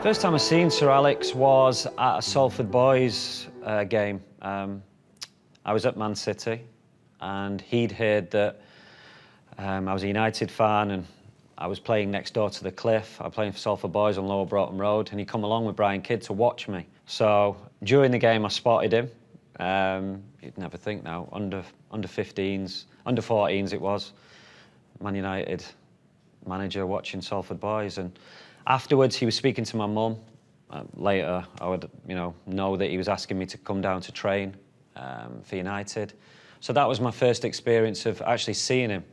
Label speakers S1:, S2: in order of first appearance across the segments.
S1: First time I seen Sir Alex was at a Salford Boys game. I was at Man City, and he'd heard that I was a United fan, and I was playing next door to the Cliff. I was playing for Salford Boys on Lower Broughton Road, and he come along with Brian Kidd to watch me. So during the game, I spotted him. You'd never think now, under 15s, under 14s it was, Man United manager watching Salford Boys. And afterwards, he was speaking to my mum. Later, I would, know that he was asking me to come down to train for United. So that was my first experience of actually seeing him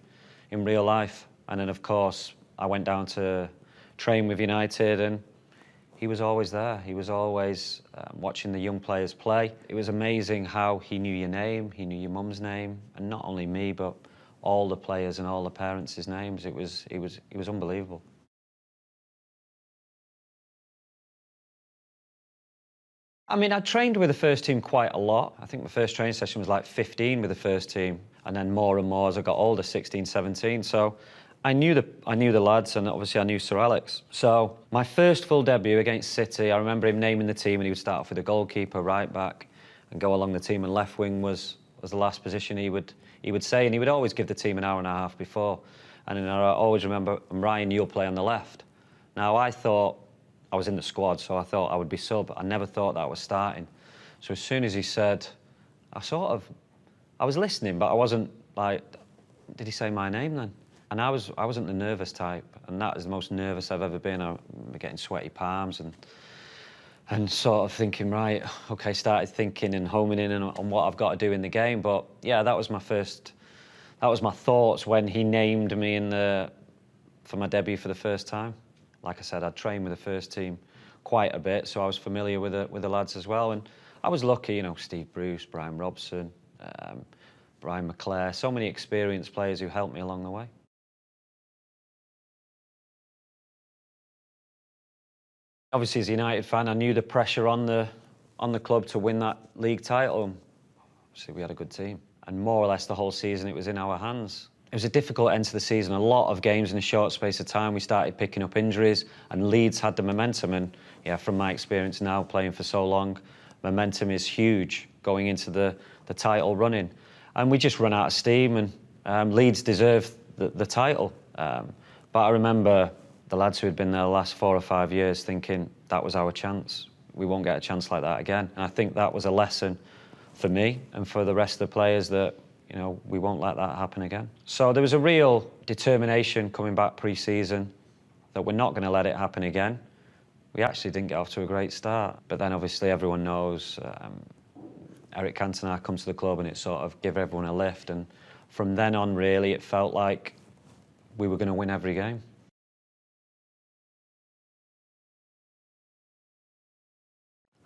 S1: in real life. And then, of course, I went down to train with United, and he was always there. He was always watching the young players play. It was amazing how he knew your name, he knew your mum's name, and not only me, but all the players and all the parents' names. It was unbelievable. I mean, I trained with the first team quite a lot. I think the first training session was like 15 with the first team, and then more and more as I got older, 16, 17. So I knew the lads, and obviously I knew Sir Alex. So my first full debut against City, I remember him naming the team, and he would start off with a goalkeeper, right back, and go along the team, and left wing was the last position he would say, and he would always give the team an hour and a half before. And then I always remember, Ryan, you'll play on the left. Now, I thought I was in the squad, so I thought I would be sub. I never thought that I was starting. So as soon as he said, I was listening, but I wasn't like, did he say my name then? And I wasn't the nervous type, and that is the most nervous I've ever been. I'm getting sweaty palms and sort of thinking, right, okay, started thinking and homing in on what I've got to do in the game. But yeah, that was my thoughts when he named me for my debut for the first time. Like I said, I'd trained with the first team quite a bit, so I was familiar with the lads as well. And I was lucky, Steve Bruce, Brian Robson, Brian McClare, so many experienced players who helped me along the way. Obviously, as a United fan, I knew the pressure on the club to win that league title. Obviously, we had a good team, and more or less the whole season it was in our hands. It was a difficult end to the season. A lot of games in a short space of time. We started picking up injuries, and Leeds had the momentum. And yeah, from my experience now playing for so long, momentum is huge going into the title running. And we just run out of steam, and Leeds deserved the title. But I remember the lads who had been there the last 4 or 5 years thinking that was our chance. We won't get a chance like that again. And I think that was a lesson for me and for the rest of the players that, we won't let that happen again. So there was a real determination coming back pre-season that we're not going to let it happen again. We actually didn't get off to a great start. But then obviously everyone knows Eric Cantona come to the club, and it sort of gave everyone a lift. And from then on, really, it felt like we were going to win every game.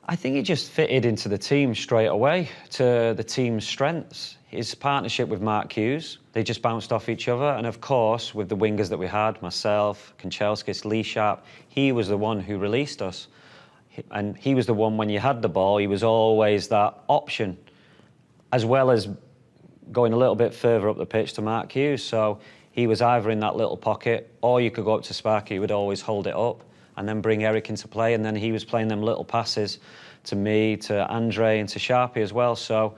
S1: I think he just fitted into the team straight away, to the team's strengths. His partnership with Mark Hughes, they just bounced off each other. And of course, with the wingers that we had, myself, Kanchelskis, Lee Sharp, he was the one who released us. And he was the one, when you had the ball, he was always that option, as well as going a little bit further up the pitch to Mark Hughes. So he was either in that little pocket, or you could go up to Sparky, he would always hold it up and then bring Eric into play, and then he was playing them little passes to me, to Andre, and to Sharpie as well. So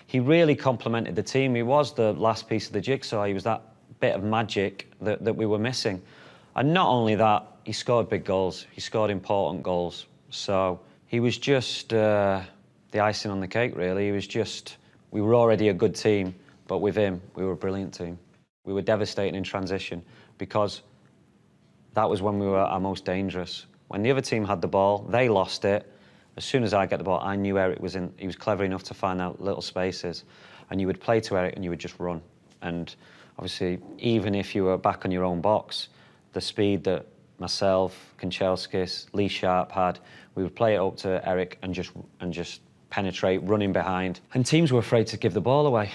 S1: he really complemented the team. He was the last piece of the jigsaw. He was that bit of magic that we were missing. And not only that, he scored big goals. He scored important goals. So he was just the icing on the cake, really. We were already a good team, but with him, we were a brilliant team. We were devastating in transition, because that was when we were our most dangerous. When the other team had the ball, they lost it. As soon as I get the ball, I knew Eric he was clever enough to find out little spaces, and you would play to Eric and you would just run. And obviously, even if you were back on your own box, the speed that myself, Kanchelskis, Lee Sharp had, we would play it up to Eric and just penetrate, running behind. And teams were afraid to give the ball away,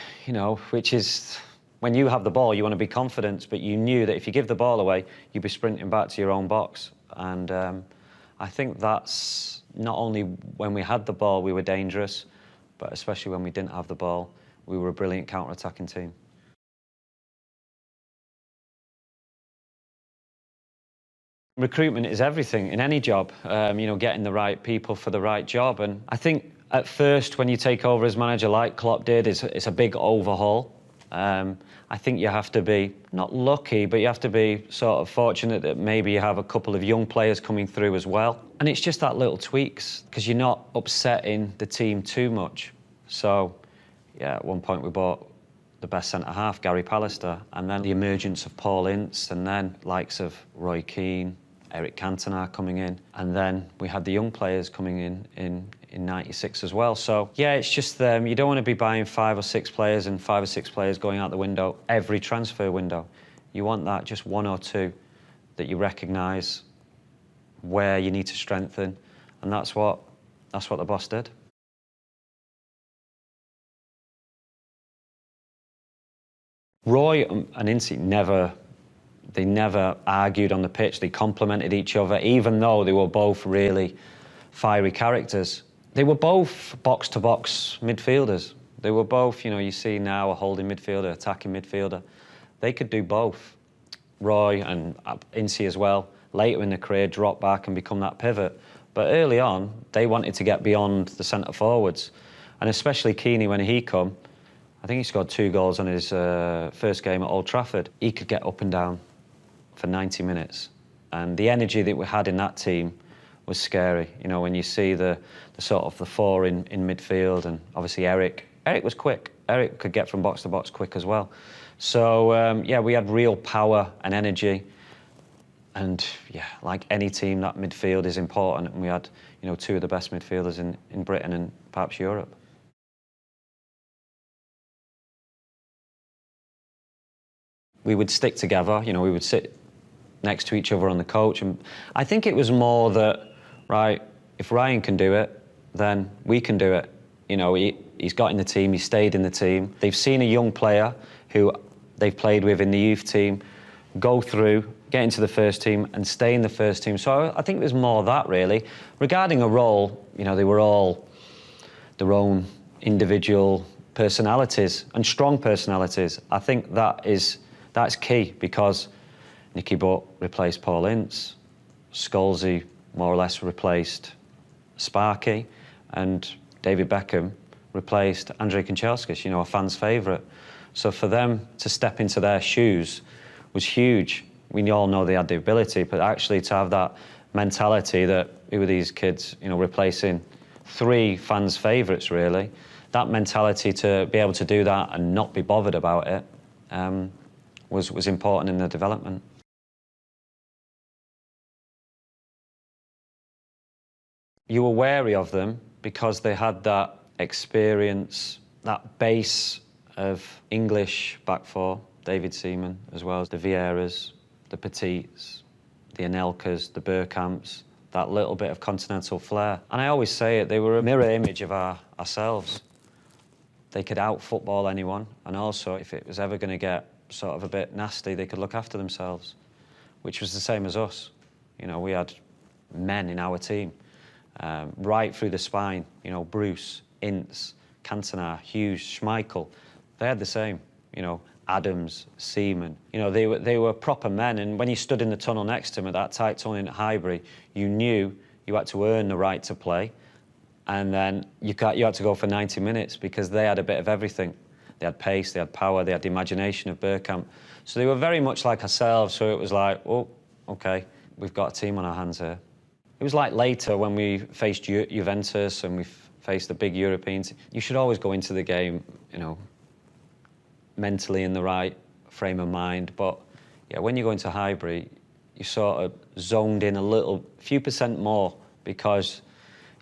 S1: which is, when you have the ball, you want to be confident, but you knew that if you give the ball away, you'd be sprinting back to your own box. And I think that's not only when we had the ball, we were dangerous, but especially when we didn't have the ball, we were a brilliant counter-attacking team. Recruitment is everything in any job, you know, getting the right people for the right job. And I think at first, when you take over as manager like Klopp did, it's a big overhaul. I think you have to be, not lucky, but you have to be sort of fortunate that maybe you have a couple of young players coming through as well. And it's just that little tweaks, because you're not upsetting the team too much. So, yeah, at one point we bought the best centre-half, Gary Pallister, and then the emergence of Paul Ince, and then likes of Roy Keane, Eric Cantona coming in, and then we had the young players coming in '96 as well. So, yeah, it's just you don't want to be buying 5 or 6 players and 5 or 6 players going out the window every transfer window. You want that, just 1 or 2 that you recognise where you need to strengthen, and that's what the boss did. Roy and Ince never argued on the pitch. They complimented each other, even though they were both really fiery characters. They were both box-to-box midfielders. They were both, you know, you see now a holding midfielder, attacking midfielder. They could do both. Roy and Ince as well, later in their career, drop back and become that pivot. But early on, they wanted to get beyond the centre forwards. And especially Keane, when he come, I think he scored 2 goals on his first game at Old Trafford. He could get up and down for 90 minutes. And the energy that we had in that team was scary. You know, when you see the sort of the 4 in midfield, and obviously Eric was quick. Eric could get from box to box quick as well. So, yeah, we had real power and energy. And, yeah, like any team, that midfield is important. And we had, you know, 2 of the best midfielders in Britain and perhaps Europe. We would stick together, you know, we would sit next to each other on the coach. And I think it was more that, right, if Ryan can do it, then we can do it. You know, he's got in the team, he stayed in the team. They've seen a young player who they've played with in the youth team go through, get into the first team and stay in the first team. So I think it was more that, really. Regarding a role, you know, they were all their own individual personalities and strong personalities. I think that's key, because Nicky Butt replaced Paul Ince, Scholesy more or less replaced Sparky, and David Beckham replaced Andrei Kanchelskis, you know, a fan's favourite. So for them to step into their shoes was huge. We all know they had the ability, but actually to have that mentality that, who were these kids, you know, replacing 3 fans' favourites, really, that mentality to be able to do that and not be bothered about it, was important in their development. You were wary of them because they had that experience, that base of English back 4, David Seaman, as well as the Vieiras, the Petits, the Anelkas, the Bergkamps, that little bit of continental flair. And I always say it, they were a mirror image of ourselves. They could out-football anyone, and also, if it was ever going to get sort of a bit nasty, they could look after themselves, which was the same as us. You know, we had men in our team, right through the spine, you know, Bruce, Ince, Cantona, Hughes, Schmeichel. They had the same, you know, Adams, Seaman. You know, they were proper men, and when you stood in the tunnel next to them at that tight tunnel in Highbury, you knew you had to earn the right to play, and then you had to go for 90 minutes because they had a bit of everything. They had pace, they had power, they had the imagination of Bergkamp. So they were very much like ourselves, so it was like, oh, OK, we've got a team on our hands here. It was like later when we faced Juventus and we faced the big Europeans. You should always go into the game, you know, mentally in the right frame of mind. But, yeah, when you go into Highbury, you sort of zoned in a few percent more, because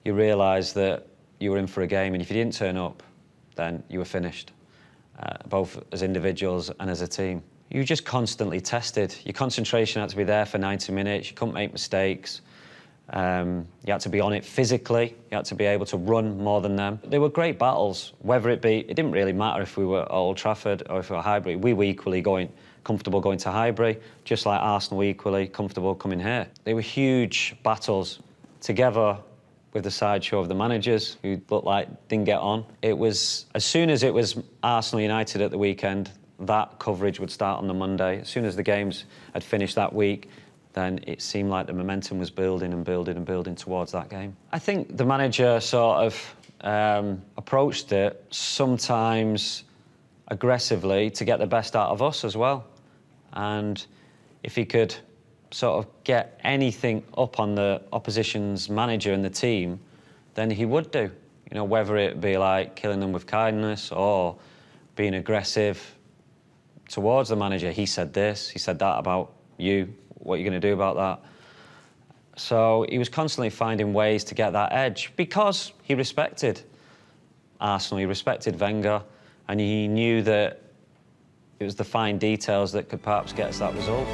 S1: you realised that you were in for a game, and if you didn't turn up, then you were finished. Both as individuals and as a team. You just constantly tested. Your concentration had to be there for 90 minutes. You couldn't make mistakes. You had to be on it physically. You had to be able to run more than them. They were great battles, whether it didn't really matter if we were at Old Trafford or if we were Highbury. We were equally comfortable going to Highbury, just like Arsenal were equally comfortable coming here. They were huge battles, together with the sideshow of the managers who looked like didn't get on. It was, as soon as it was Arsenal United at the weekend, that coverage would start on the Monday. As soon as the games had finished that week, then it seemed like the momentum was building and building and building towards that game. I think the manager sort of approached it sometimes aggressively to get the best out of us as well. And if he could sort of get anything up on the opposition's manager and the team, then he would do. You know, whether it be like killing them with kindness or being aggressive towards the manager. He said this, he said that about you. What are you going to do about that? So he was constantly finding ways to get that edge because he respected Arsenal, he respected Wenger, and he knew that it was the fine details that could perhaps get us that result.